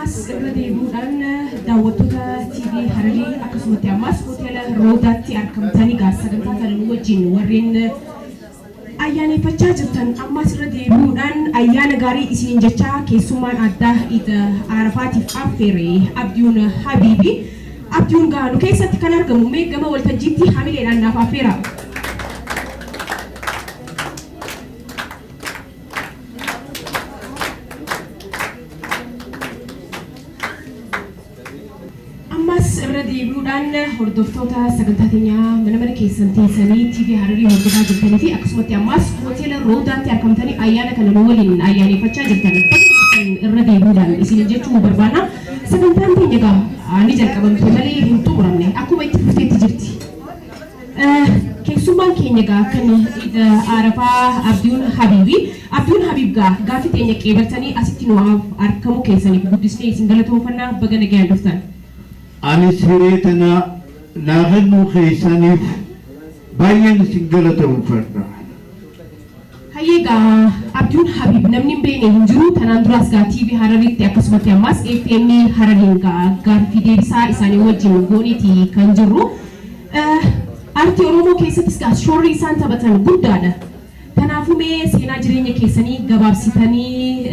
Ammas irra deebi'uudhaan daawwattoota TV Hararii akkasumas ammas hoteela Roodaatti argamtanii sagantaa kana wajjin warreen ayyaaneffachaa jirtan ammas irra deebi'uudhaan ayyaana gaarii isin jechaa keessummaan addaa Iida Arafaatiif affeeree Abdiun Habiibi Abdiun gaanu keessatti kan argamu mee gama waltajjiitti hamileedhaan naaf affeera. Deebi'uudhaan hordoftoota sagantaa keenyaa mana keessan teessanii TV Hararii hordofaa jirtanii fi akkasumas ammas hoteela Roodaatti argamtanii ayyaana kana waliin ayyaaneffachaa jirtan irra deebi'uudhaan isin jechuun barbaanna. Sagantaan keenya egaa ni jalqabamte malee hin xumuramne akkuma itti fufteetti jirti. Keessummaan keenya egaa kan Iida Arafaa Abdiun Habiib gaaffii teenya qeebaltanii asitti nu argamu keessaniif guddisnee isin galatoomfannaa baga nagaan dhuftan. Anis hireetana laafannuu keessaniif baay'een isin galatoomfadha. Hayyeegaa Abdiun Habiib namni hin beekne hin jiru tanaan duraas TV Harariitti akkasumas ammas FM Harariin gaaffii deebisaa isaanii wajjin gooniiti kan jirru. Aartii Oromoo keessattis shoorri isaan taphatan guddaadha. Kanaafuu mee seenaa jireenya keessanii gabaabsitanii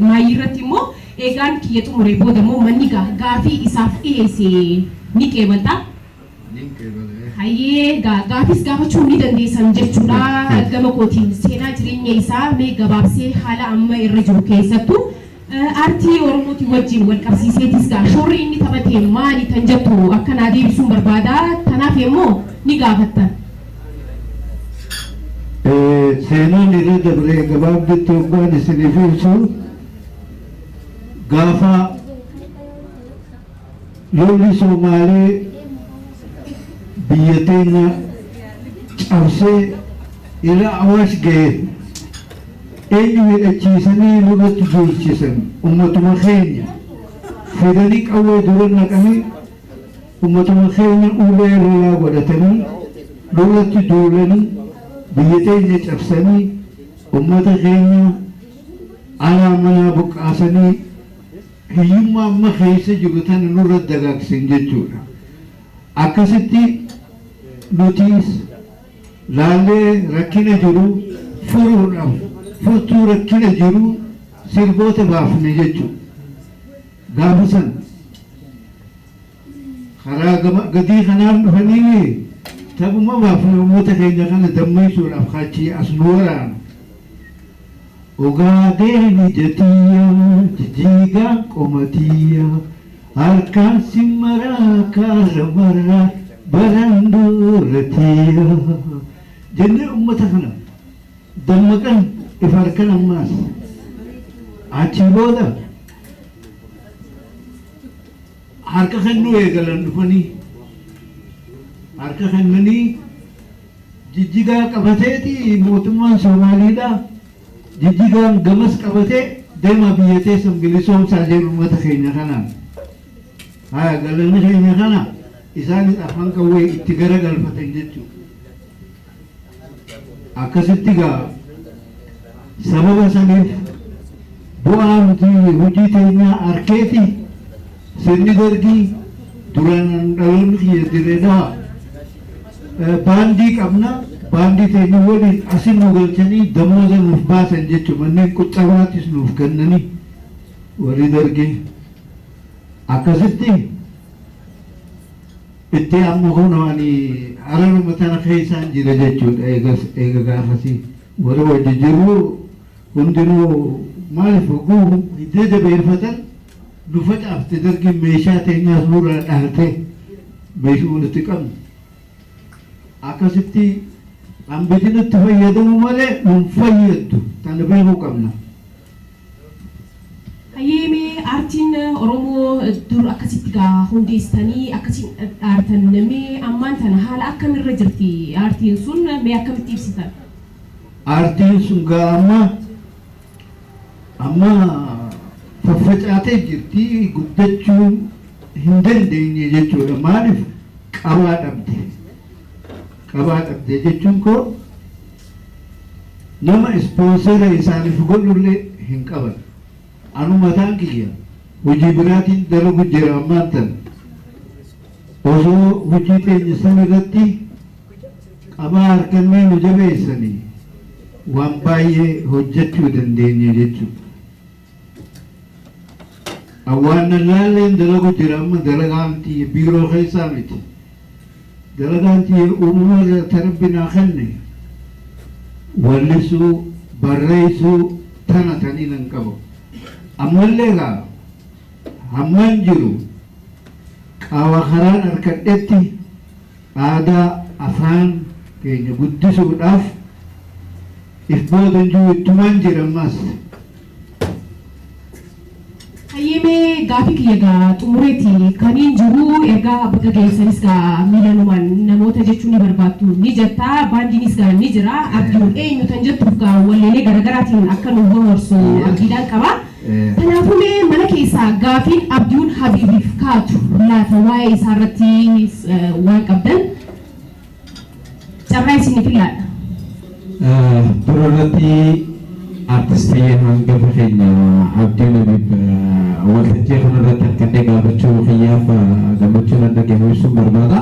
maayii irratti immoo eegaan kiyya xumuree booda immoo manni gaaffii isaaf dhiyeesse ni qeebalta. Hayyee gaaffiis gaafachuu ni dandeessan jechuudha. Gama kootiin seenaa jireenya isaa mee gabaabsee haala amma irra jiru keessattuu aartii Oromootiin wajjin wal qabsiiseetis shoorri inni taphate maali kan jettu akkanaa deebisuun barbaada. Kanaaf immoo ni gaafattan. Seenaan irra dabree gabaabdeetti hoggaan isiniif ibsu gaafa lolli Somaalee biyya teenya cabsee ila Awaash ga'e eenyu hidhachiisanii nurratti duulchisan ummatuma keenya fedanii qawwee dura naqanii ummatuma keenya ulee lolaa godhatanii lolatti duulanii biyya teenya cabsanii ummata keenya alaa manaa buqqaasanii hiyyummaa amma keessa jiru tan nurra dagaagsan jechuudha. Akkasitti nutis laallee rakkina jiru furuudhaaf furtuu rakkina jiru sirboota baafne jechuudha. Gaafa san karaa gadii kanaan dhufanii taphuma baafne uummata keenya kana dammaysuudhaaf kaachii as nu waraana. Ogaadeen jatiya jijiga qomatiya harkaan simmaraa kaara maraa barandooratiya jennee ummata kana dammaqan ifa harkan ammaas achi booda harka kennuu eegalan dhufanii harka kennanii jijjigaa qabateeti mootummaan Somaaliidhaa jijjigaan gamas qabatee deema biyya teessan bilisoomsaa jedhu uummata keenya kanaan. Haa galanni keenya kana isaanis afaan qawwee itti garagalfatan jechuudha. Akkasitti gaa sababa saniif bu'aa nuti hojii teenyaa arkeeti sirni dargii duraan dhaloonni kiyya direedhaa baandii qabna. Baandii teenya waliin asin nu galchanii damooza nuuf baasan jechuun manneen quxxabaattis nuuf kennanii warri dargee akkasitti itti amma kunaani araruma tana keessaan jira jechuudha eega gaafasii warri wajji jiru hundinuu maaliif oguu hiddee jabeeffatan nu facaafte dargiin meeshaa teenyaas nurraa dhahatee meeshuu walitti qabnu akkasitti ambitinatti fayyadamu malee nun fayyaddu tan beekuu qabna. Hayyee aartiin Oromoo dur akkasitti hundeessitanii akkasiin dhaartan mee ammaan tana haala akkamirra jirti aartiin sun mee akkamitti ibsitan? Aartiin sun amma faffacaatee jirti guddachuu hin dandeenye jechuudha. Maaliif qabaa dhabde? Qabaa dhabde jechuun koo nama ispoonsera isaaniif godhullee hin qaban. Anu mataan kiyya hojii biraatiin dalagu jira ammaan tan osoo hojii teenya san irratti qabaa harkannee nu jabeessanii waan baay'ee hojjechuu dandeenya jechuudha. Awwaan laalleen dalagu jira amma dalagaan tiyya biiroo keessaa miti. Dalagaan tiyya uumama tarbinaa kenne wallisuu barreessuu tana tanii nan qabu. Ammallee gaa hammaan jiru qaawwa karaan harkadhetti aadaa afaan keenya guddisuudhaaf if boodan jiru ittumaan jira ammas. Hayyemee gaafii kiyya gaa xumureeti kaniin jiru ergaa bakka geessanis gaa miilanumaan namoota jechuun ni barbaattu ni jettaa baandiinis gaa ni jira abdiin eenyu tan jettuuf gaa walleelee garaagaraatiin akka nu bohaarsu abdiidhaan qaba. Kanaafuu mee mana keessaa gaafiin abdiin habiibiif kaatu laata waa'ee isaarratti waan qabdan carraa isiniif ilaala. Durarratti artistii hangafa keenya abdiin habiib waltajjii kanarratti akka gaafachuu kiyyaaf gammachuun adda gameessuun barbaada.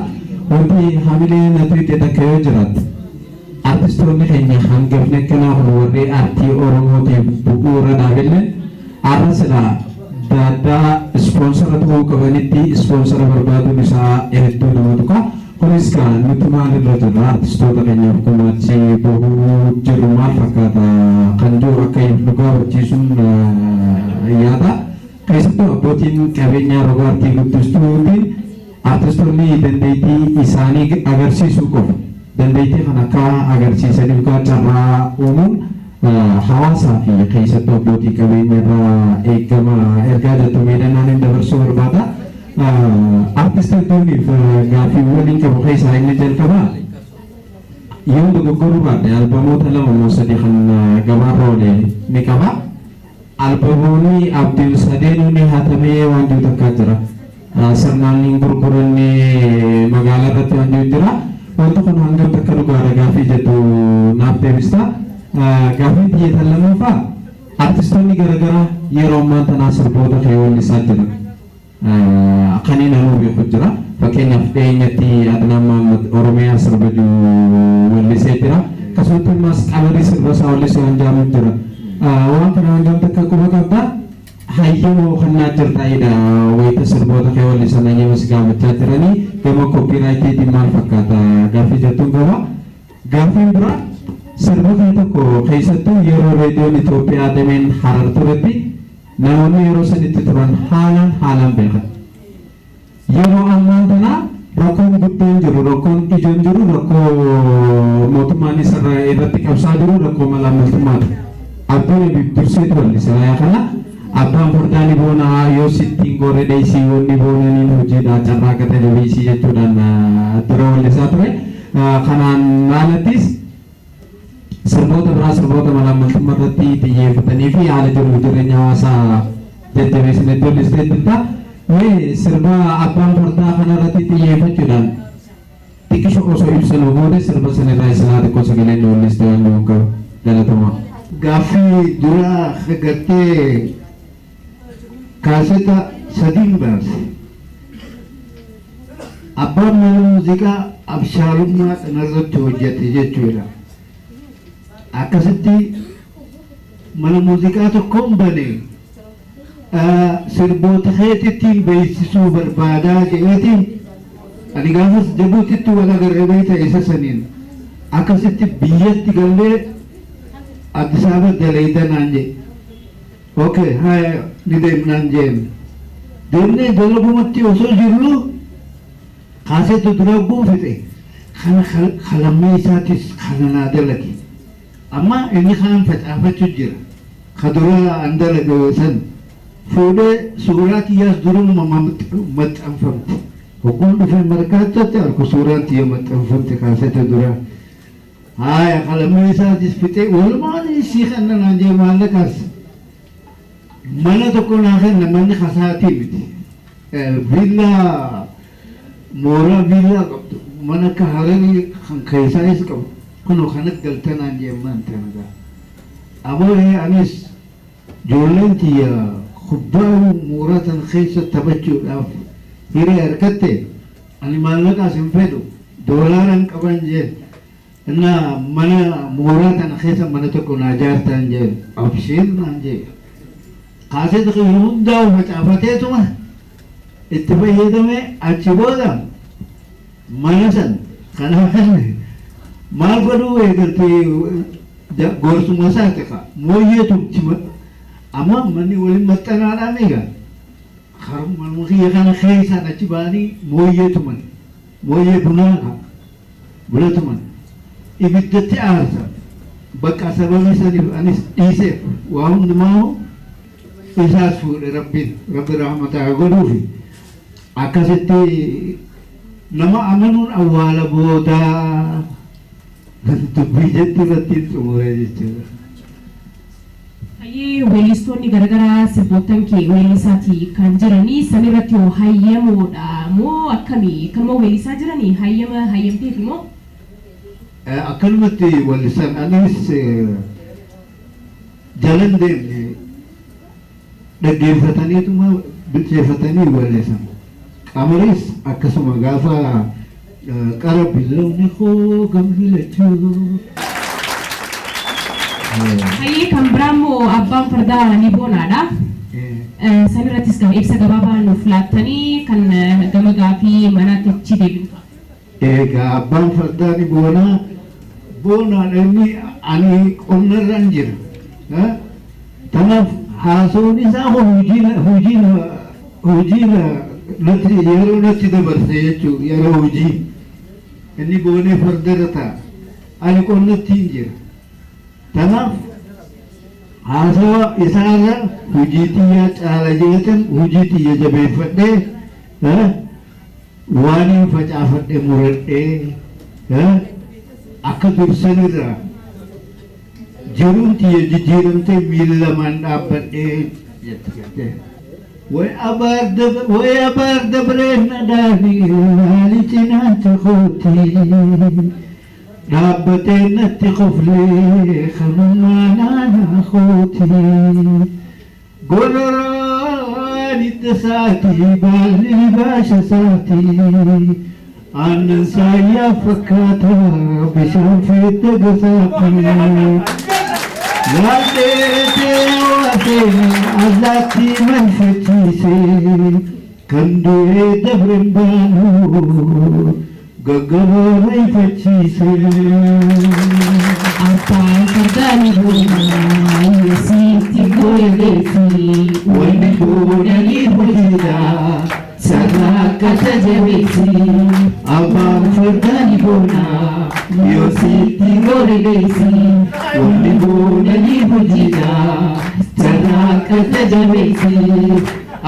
Wanti hamilee natu itti takka yoo jiraatu artistoonni keenya hangafni akkanaa kun warri aartii Oromootiif bu'uura dhaabillee arrasila daaddaa ispoonsara ta'uu qabanitti ispoonsara barbaaduun isaa hedduu nama tuqa. Kunis kan nuti maalirra jirra artistoota keenyaaf gumaachi bahuu jiru maal fakkaata kan jiru akka nu gaafachiisuun yaada. Keessattuu abbootiin qabeenyaa roga aartii guddistuutiin artistoonni dandeettii isaanii agarsiisuu qofa. Dandeettii kan akka agarsiisaniif carraa uumuun hawaasaa fi keessattuu abbootii qabeenya irraa eegama ergaa jettu miidhanaan hin dabarsuu barbaada. Artistoonniif gaafii waliin qabu keessaa inni jalqabaa yoo dogoggoruu baadhe albamoota lama moo sadii kan gabaarra oole ni qaba. Albamoonni abdiin sadeenuu ni hatamee waan jiru takkaa jira. Sirnaan ni gurguranne magaalaa irratti waan jiru jira. Wanti kun hangam takka dhugaadha gaafii jedhu naaf deebista. Gaafii xiyyeetan lammaffaa artistoonni garaagaraa yeroo ammaa tanaa sirboota ta'e wallisaa jiran. Kanina nu beeku jira. Fakkeenyaaf dhiyeenyatti Adnaan Mahammad Oromiyaa sirba wallisee jira. Akkasumas ammas qamadii sirba isaa wallisee waan jaamu jira. Waan kana hangam takka quba qabda hayyamoo kannaa jirtaa'idha. Wayita sirboota kee wallisan hayyamas gaafachaa jiranii gama koopiraayitiitiin maal fakkaata gaafii jettuun qaba. Gaafiin biraa sirba kee tokko keessattuu yeroo reediyoon Itoophiyaa dameen Harar turetti namoonni yeroo sanitti turan haalaan beekan. Yeroo ammaa kana rakkoon guddoon jiru, rakkoon ijoon jiru, rakkoo mootummaan irratti qabsaa jiru, rakkoo malaammaltummaati. Abboon durseetu wallisaa kana abbaan furdaan ni boona yoo sittiin goree dheesii wanni boonaniin hojiidha carraa gata jabeessii jechuudhaan dura wallisaa ture. Kanaan maalattis sirboota biraa sirboota malaammaltummaa irratti xiyyeeffatanii fi haala jiru jireenya hawaasaa jajjabeessanii tolistee jirta. Sirba abbaan fardaa kanarratti xiyyeeffachuudhaan xiqqisho osoo ibsanuu booda sirba sanirraa isinaa xiqqoo sagalee nu wallistee waan jiruun qabu galatamaa. Gaaffii dura gartee kaaseta sadiin baase. Abbaan mana muuziqaa abshaalummaa kanarratti hojjete jechuudha. Akkasitti mana muuziqaa tokkoon bane sirboota keetittiin beeksisuu barbaadaa jedheetiin ani gaafas Jabuutitti wal agarree ta'e isa saniin akkasitti biyyatti gallee Addis Ababa dalaydaan naan jedhe. Okay, haa ni deemnaan jeen. Deemnee dalagumatti osoo jirru kaasetu dura buufite kana kalammee isaatis kana naa dalage. Amma inni kaan facaafachuu jira. Kadura an dalage san fuudhee suuraa kiyyaas duruma maxxanfamte. Hogguun dhufee markaatatti arku suuraan tiyya maxxanfamte kaasete dura. Haya kalammee isaatis fixee walumaan isii kanna naan jee maallaqaas. Mana tokko naa kenna manni kasaatii miti. Villaa mooraa villaa qabdu mana akka Hararii kan keessaayis qabu. Kuno kanatti galtanaan jee maan tanagaa. Aboo anis ijoolleen tiyya kubbaa mooratan keessa taphachuudhaaf hiree harkatte ani maallaqaas hin fedhu doolaaran qaban jeen na mana mooratan keessa mana tokko naa jaartan jeen abshiir naan jee kaasee tokko hundaa facaafateetuma itti fayyadame achi booda mana san kanaafan maal godhuu eegaltee gorsuma isaati ka mooyyeetu amma manni waliin maxxanaadhaan egaa haruma mukiyya kana keessaan achi ba'anii mooyyeetuman mooyyee bunaadha bulatuman ibiddatti aarsa bakka sababii saniif anis dhiiseef waa hundumaa isaas fuudhe rabbi rahmataa godhuufi akkasitti nama amanuun awwaala boodaa dubbii jetti irratti xumure jechuudha. Hayyee weellistoonni garaagaraa sirboottan kee weellisaatii kan jiranii san irratti yoo hayyamoodha moo akkamii akkama weellisaa jiranii hayyamteef moo? Akkanumatti weellisan anis jalan deemne dhaggeeffataniituma bilcheeffatanii weellisan. Qamaris akkasuma gaafa qara biloonni koo gambilachuu. Hayyee kan biraan moo abbaan fardaa ni boonaadha. San irrattis kan ibsa gabaabaa nuuf laattanii kan gama gaafii manaatti achi deebinu. Egaa abbaan fardaa ni boonaan inni ani qonnarraan jira. Kanaaf haasawuun isaa hojiin yeroo natti dabarse jechuudha yeroo hojii inni boonee fardarra ta'a ani qonnatti hin jira. Kanaaf haasawa isaarra hojii xiyyaa caala jeetan hojii xiyya jabeeffadhee waan hin facaafadhe muradhee akka dursanirraa jiruun xiyya jijjiiramtee miila lamaan dhaabbadhee jette. Way abar dabrena dani hali cinanta khoti dhaabbateen natti qoflee kanummaanaan khoti gororaan itti saatii baalli baasha saatii aannan saayyaa fakkaata bishaan feette gasaatii Laatee waatee allaatti manfachiisee kan du'ee dabren baanu gaggabaa ifachiisee. Abbaan fardaa ni boonaa yesiitti gooyyeefi wanni boonanii hojiidhaa sarara akka tajabeeti. Abbaan fardaa ni boonaa yesiitti gooyyeefi wanni boonanii hojiidhaa sarara akka tajabeeti.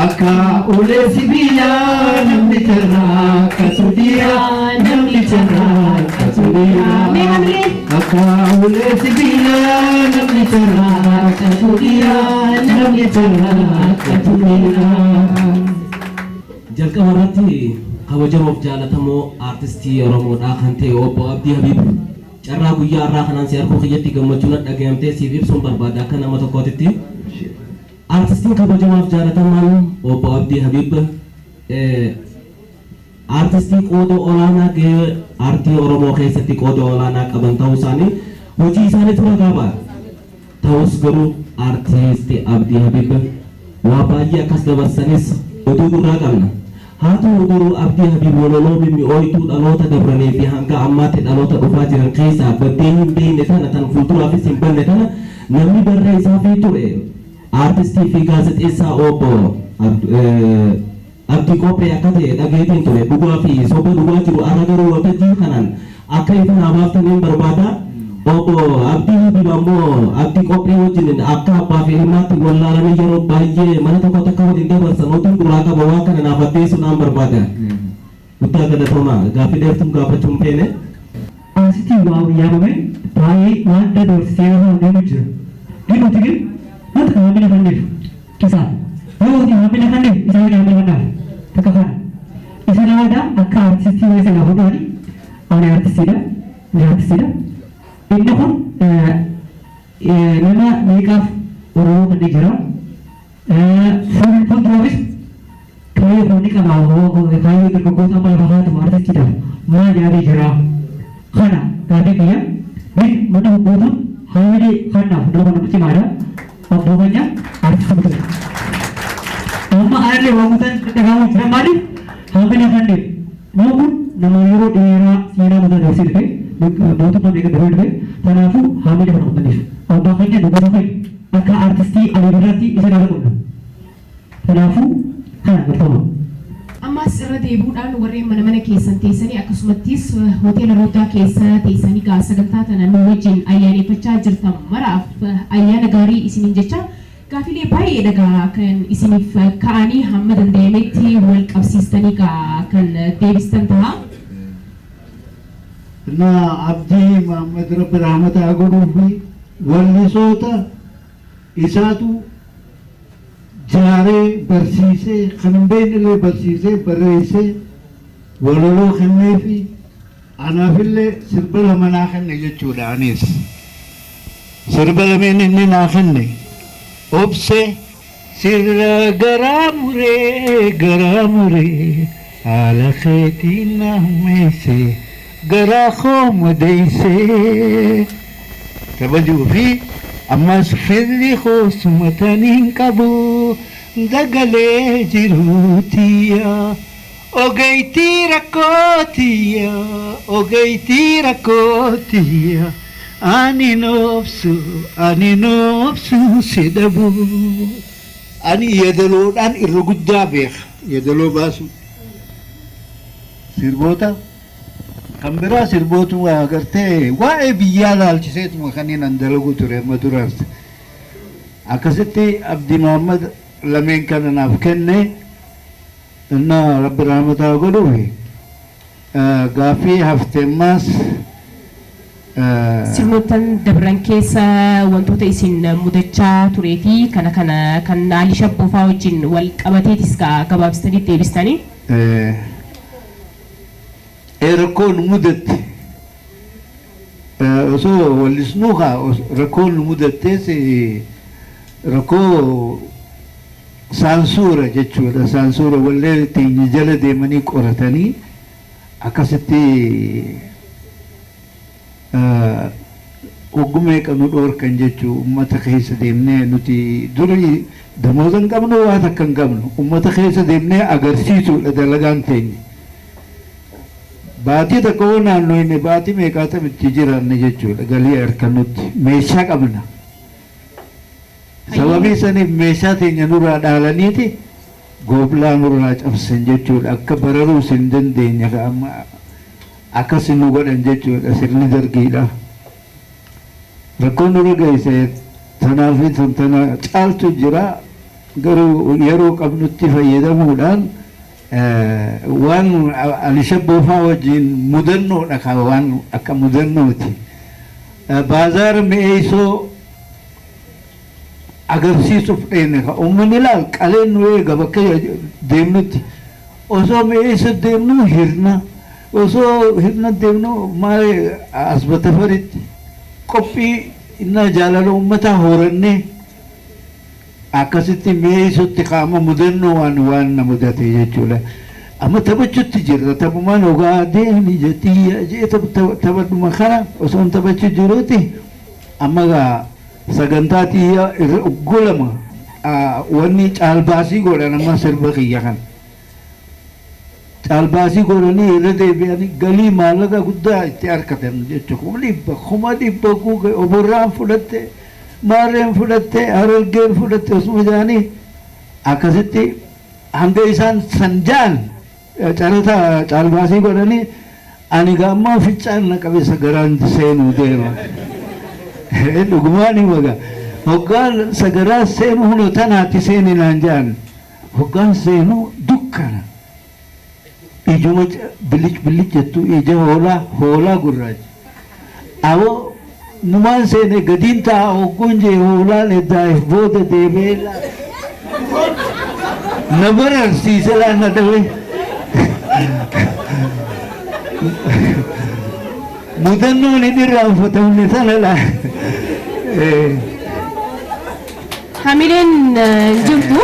Akka ulee sibiilaa namni tarraa kasuudhiyaa namni tarraa kasuudhiyaa. Akka ulee sibiilaa namni tarraa kasuudhiyaa namni tarraa kasuudhiyaa. Jalqaba irratti kabajamoof jaalatamoo aartistii Oromoodhaa kan ta'e obbo Abdii Habiib carraa guyyaa irraa kanaan si harkuu kiyyatti gammachuun dhaga'amtee siif ibsuun barbaada akka nama tokkootitti. Artistiin kabajamaaf jaalatamaan obbo Abdii Habiib artistii qooda olaanaa gahee aartii Oromoo keessatti qooda olaanaa qaban ta'uu isaanii hojii isaanii tura gaabaa ta'us garuu artistii Abdii Habiib waa baay'ee akkas dabarsanis oduu gurraa qabna. Haa ta'u garuu Abdii Habiib waloloo mimmi'ooytuu dhaloota dabranii fi hanga ammaatti dhaloota dhufaa jiran keessaa baddee hin beekne tana tan fuulduraafis hin banne tana namni barree isaa fi ture. Artistii fi gaazexeessaa obbo Abdii Qophee akka ta'e dhageetiin ture dhugaa fi soba dhugaa jiru ara garuu waltajjii kanaan akka ifa namaaf barbaada. Obbo Abdii Habiib ammoo Abdii Qophee wajjin akka abbaa fi ilmaatti wallaalanii yeroo baay'ee mana tokko takka waliin dabarsan otuun duraa qaba waa kana naaf addeessuudhaan barbaada. Guddaa galatoomaa gaaffii dheertuun gaafachuun feene. Asitti waa yaadame baay'ee waan dabarsee haamee jira. Dhiiroti gin Mata kami nak handle, kisah. Oh, ni kami nak handle, kisah ni kami nak handle. Takkan. Kisah nama ada, akka artis ni saya nak hodari. Ane artis ini. Ini pun, nama makeup orang mandi jera. keenya artisti Mudate. Amma aanallee waamutan dhagahamu jira maaliif hambina kanneen nama kun nama yeroo dheeraa seenaa mataa dabarsee dhufe mootummaa meeqa dafee dhufe kanaafuu hambina kana qabaniif abbaa keenya dhugaa fa'i akka artistii Aliirratti isa dhagaa qabna. Kanaafuu kana bartama. Ammas irra deebuudhaan warreen mana keessan teessanii akkasumattis hoteela Rooddaa keessa teessanii sagantaa tana nu wajjin ayyaaneffachaa jirtan maraaf ayyaana gaarii isiniin jecha gaafilee baay'ee dhagaa kan isiniif ka'anii hamma danda'ametti wal qabsiistanii kan deebistan ta'a. Na Abdii Muhammad Rabbi rahmataa godhuu fi wallisoota isaatu jaaree barsiisee kan hin beeknellee barsiisee barreessee walaloo kennee fi anaafillee sirba lama naa kenne jechuudha. Anis sirba lameen inni naa kenne obsee sirra garaa muree haala keetiin na hummeessee garaa koo madeessee kabajuu fi ammas firri koo sumataniin qabu dagalee jiruutiya ogeeytii rakkootiya ani noobsu si dhabu. Ani yedaloodhaan irra guddaa beeka yedaloo baasu sirboota kan biraa sirbootu agartee waa'ee biyyaa laalchiseetuma kanneen an dalagu ture amma duraas akkasitti Abdii Muhammad lameen kana naaf kenne inna Rabbi rahmataa godhuufi gaaffii hafteemmaas sirnoottan dabran keessa wantoota isin mudachaa turee fi kana kan Alii Shabboofaa wajjin wal qabateetis gabaabsitanii deebistanii. Rakkoon mudatte osoo wallisnuu rakkoon mudattees rakkoo saansuura jechuudha. Saansuura wallee ittiin jala deemanii qoratanii akkasitti oggumee qabnu dhoorkan jechuu ummata keessa deemnee nuti durii damooza hin qabnu waa takka hin qabnu ummata keessa deemnee agarsiisuudha dalagaan teenya. Baatii tokko naannoo inni baatii meeqaatamitti jiraanne jechuudha galii harkanutti meeshaa qabna. Sababii saniif meeshaa teenya nurraa dhaalaniiti gooblaa nurraa cabsan jechuudha akka bararuus hin dandeenya amma akkas nu godhan jechuudha sirni dargiidha. Rakkoon nurra geesse tanaafi tana caaltu jira garuu yeroo qabnutti fayyadamuudhaan waan Alii Shabboofaa wajjin mudannoodha ka waan akka mudannooti. Baazaar mi'eessoo agarsiisuuf dheenne ka uummanni laal qaleen nu eega bakka deemnutti osoo mi'eessa deemnu hirna osoo hirna deemnu maal asbatafaritti qophii inna jaalala uummataa hoorannee akkasitti mi'eessutti qaama mudannoo waan na mudate jechuudha. Amma taphachuutti jirra taphumaan ogaa deemi jettii jee taphadhuma kana osoo hin taphachu jiruuti amma sagantaa xiyyaa irra uggulama wanni caalbaasii godhan amma sirba kiyya kan caalbaasii godhanii irra deebi'anii galii maallaqa guddaa itti argatan jechuudha. Kuma dhibba oborraan fudhatte maarreen fudhatte harargeen fudhatte osuma jaanii akkasitti hanga isaan sanjaan carata caalbaasii godhanii ani gaammaa ficcaan na qabeessa garaan seenuu deema. Dhugumaan himaga hoggaan sagaraa seenuu huno tanaatti seeninaan jaan hoggaan seenuu dukkana ijuma bilic jettu ija hoolaa gurraacha awoo numaan seene gadiin ta'a hogguun jee hoolaan eddaa'eef booda deebi'ee na bararsiise laanna dhawe mudannoon hin irraanfatamne sana laa hamileen jirtu.